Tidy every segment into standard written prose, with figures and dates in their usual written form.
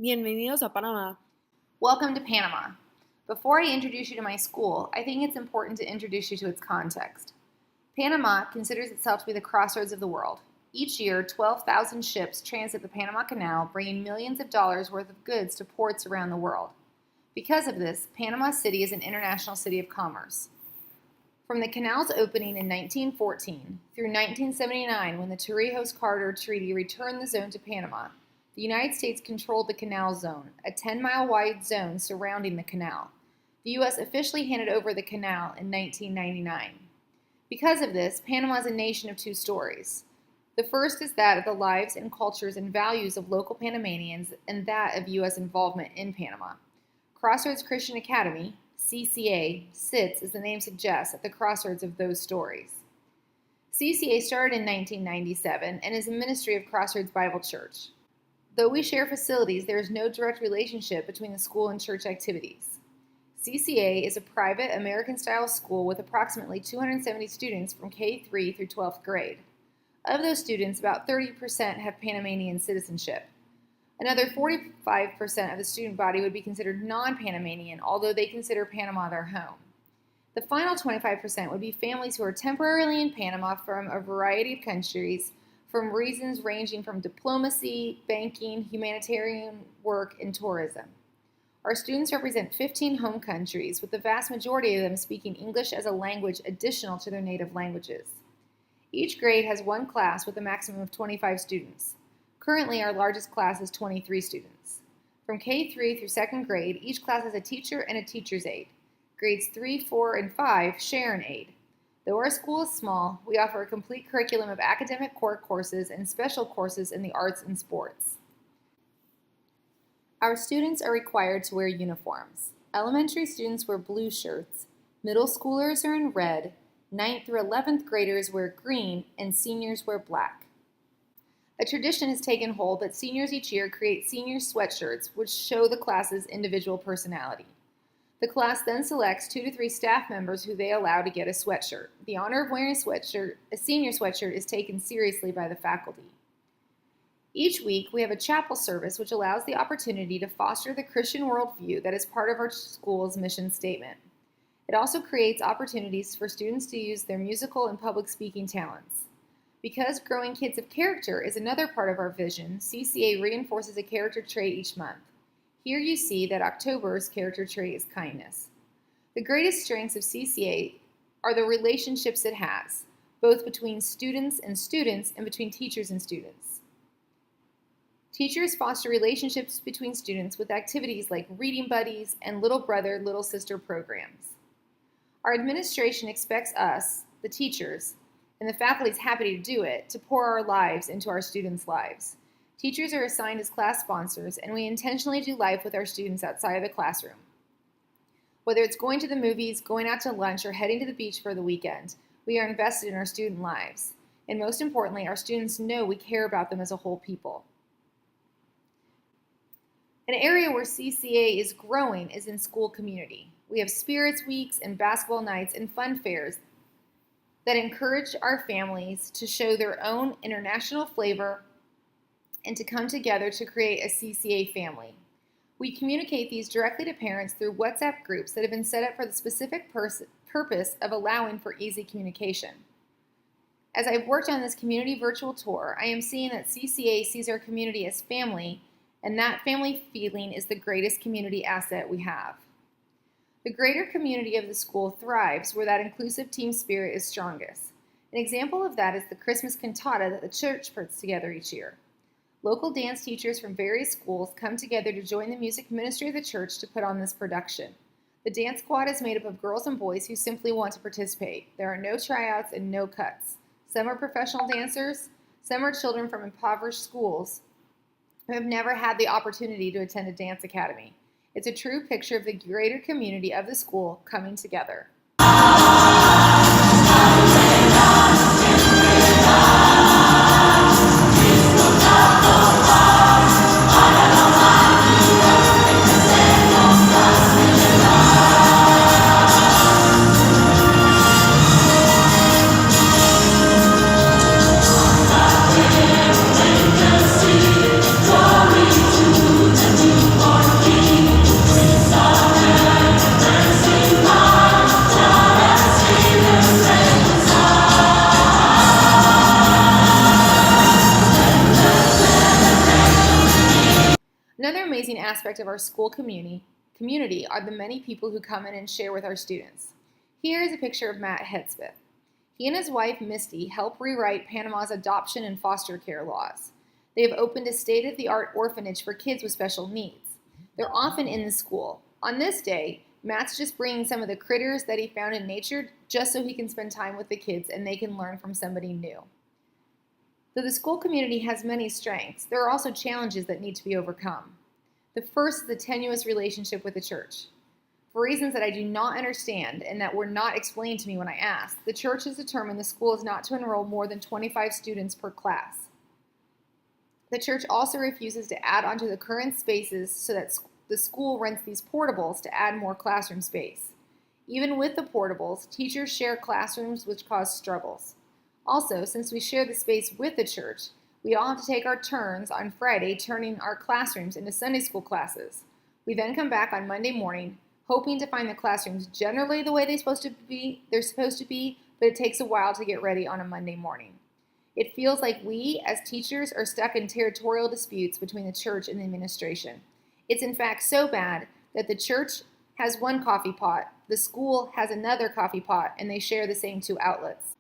Bienvenidos a Panamá. Welcome to Panama. Before I introduce you to my school, I think it's important to introduce you to its context. Panama considers itself to be the crossroads of the world. Each year, 12,000 ships transit the Panama Canal, bringing millions of dollars worth of goods to ports around the world. Because of this, Panama City is an international city of commerce. From the canal's opening in 1914 through 1979, when the Torrijos-Carter Treaty returned the zone to Panama, the United States controlled the Canal Zone, a 10-mile-wide zone surrounding the canal. The U.S. officially handed over the canal in 1999. Because of this, Panama is a nation of two stories. The first is that of the lives and cultures and values of local Panamanians and that of U.S. involvement in Panama. Crossroads Christian Academy, CCA, sits, as the name suggests, at the crossroads of those stories. CCA started in 1997 and is a ministry of Crossroads Bible Church. Though we share facilities, there is no direct relationship between the school and church activities. CCA is a private American-style school with approximately 270 students from K-3 through 12th grade. Of those students, about 30% have Panamanian citizenship. Another 45% of the student body would be considered non-Panamanian, although they consider Panama their home. The final 25% would be families who are temporarily in Panama from a variety of countries, from reasons ranging from diplomacy, banking, humanitarian work, and tourism. Our students represent 15 home countries, with the vast majority of them speaking English as a language additional to their native languages. Each grade has one class with a maximum of 25 students. Currently, our largest class is 23 students. From K-3 through 2nd grade, each class has a teacher and a teacher's aide. Grades 3, 4, and 5 share an aide. Though our school is small, we offer a complete curriculum of academic core courses and special courses in the arts and sports. Our students are required to wear uniforms. Elementary students wear blue shirts, middle schoolers are in red, 9th through 11th graders wear green, and seniors wear black. A tradition has taken hold that seniors each year create senior sweatshirts, which show the class's individual personality. The class then selects 2 to 3 staff members who they allow to get a sweatshirt. The honor of wearing a senior sweatshirt, is taken seriously by the faculty. Each week, we have a chapel service which allows the opportunity to foster the Christian worldview that is part of our school's mission statement. It also creates opportunities for students to use their musical and public speaking talents. Because growing kids of character is another part of our vision, CCA reinforces a character trait each month. Here you see that October's character trait is kindness. The greatest strengths of CCA are the relationships it has, both between students and between teachers and students. Teachers foster relationships between students with activities like reading buddies and little brother, little sister programs. Our administration expects us, the teachers, and the faculty is happy to do it, to pour our lives into our students' lives. Teachers are assigned as class sponsors, and we intentionally do life with our students outside of the classroom. Whether it's going to the movies, going out to lunch, or heading to the beach for the weekend, we are invested in our student lives. And most importantly, our students know we care about them as a whole people. An area where CCA is growing is in school community. We have spirits weeks and basketball nights and fun fairs that encourage our families to show their own international flavor and to come together to create a CCA family. We communicate these directly to parents through WhatsApp groups that have been set up for the specific purpose of allowing for easy communication. As I've worked on this community virtual tour, I am seeing that CCA sees our community as family, and that family feeling is the greatest community asset we have. The greater community of the school thrives where that inclusive team spirit is strongest. An example of that is the Christmas cantata that the church puts together each year. Local dance teachers from various schools come together to join the music ministry of the church to put on this production. The dance squad is made up of girls and boys who simply want to participate. There are no tryouts and no cuts. Some are professional dancers, some are children from impoverished schools who have never had the opportunity to attend a dance academy. It's a true picture of the greater community of the school coming together. Glory to the Another amazing aspect of our school community are the many people who come in and share with our students. Here is a picture of Matt Hedspeth. He and his wife, Misty, help rewrite Panama's adoption and foster care laws. They have opened a state-of-the-art orphanage for kids with special needs. They're often in the school. On this day, Matt's just bringing some of the critters that he found in nature just so he can spend time with the kids and they can learn from somebody new. Though the school community has many strengths, there are also challenges that need to be overcome. The first is the tenuous relationship with the church. For reasons that I do not understand and that were not explained to me when I asked, the church has determined the school is not to enroll more than 25 students per class. The church also refuses to add onto the current spaces so that the school rents these portables to add more classroom space. Even with the portables, teachers share classrooms, which cause struggles. Also, since we share the space with the church, we all have to take our turns on Friday turning our classrooms into Sunday school classes. We then come back on Monday morning, hoping to find the classrooms generally the way they're supposed to be, but it takes a while to get ready on a Monday morning. It feels like we, as teachers, are stuck in territorial disputes between the church and the administration. It's in fact so bad that the church has one coffee pot, the school has another coffee pot, and they share the same two outlets.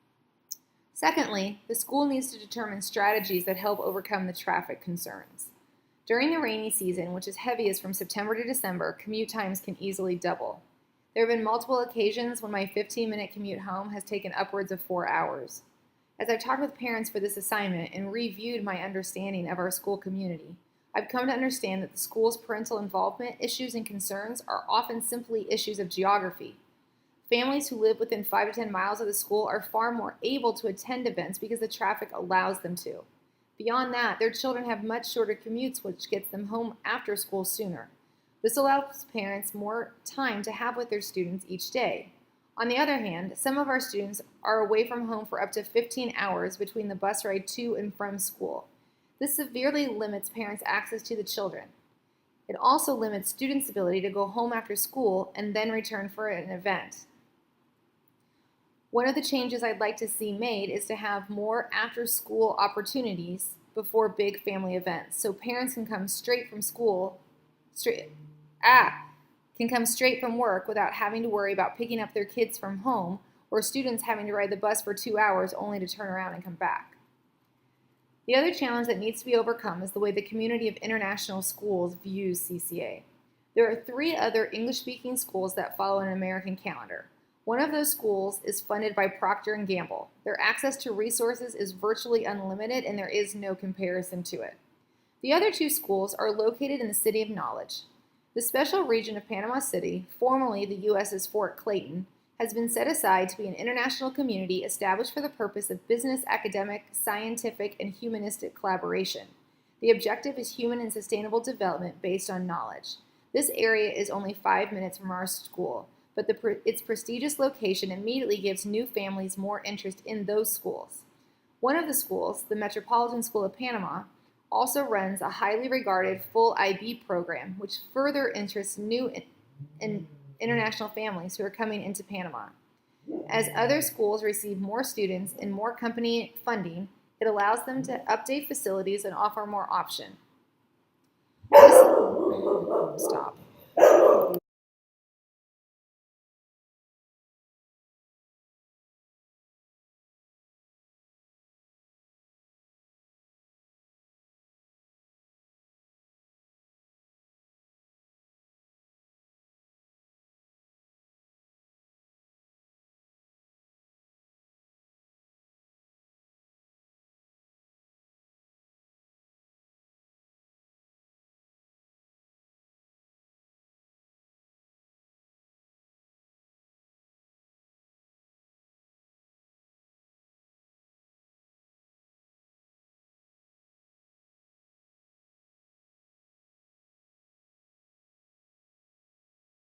Secondly, the school needs to determine strategies that help overcome the traffic concerns. During the rainy season, which is heaviest from September to December, commute times can easily double. There have been multiple occasions when my 15-minute commute home has taken upwards of 4 hours. As I've talked with parents for this assignment and reviewed my understanding of our school community, I've come to understand that the school's parental involvement issues and concerns are often simply issues of geography. Families who live within 5 to 10 miles of the school are far more able to attend events because the traffic allows them to. Beyond that, their children have much shorter commutes, which gets them home after school sooner. This allows parents more time to have with their students each day. On the other hand, some of our students are away from home for up to 15 hours between the bus ride to and from school. This severely limits parents' access to the children. It also limits students' ability to go home after school and then return for an event. One of the changes I'd like to see made is to have more after-school opportunities before big family events, so parents can come straight from work without having to worry about picking up their kids from home, or students having to ride the bus for 2 hours only to turn around and come back. The other challenge that needs to be overcome is the way the community of international schools views CCA. There are 3 other English-speaking schools that follow an American calendar. One of those schools is funded by Procter & Gamble. Their access to resources is virtually unlimited and there is no comparison to it. The other 2 schools are located in the City of Knowledge. The special region of Panama City, formerly the U.S.'s Fort Clayton, has been set aside to be an international community established for the purpose of business, academic, scientific, and humanistic collaboration. The objective is human and sustainable development based on knowledge. This area is only 5 minutes from our school, but its prestigious location immediately gives new families more interest in those schools. One of the schools, the Metropolitan School of Panama, also runs a highly regarded full IB program, which further interests new and international families who are coming into Panama. As other schools receive more students and more company funding, it allows them to update facilities and offer more options. Stop.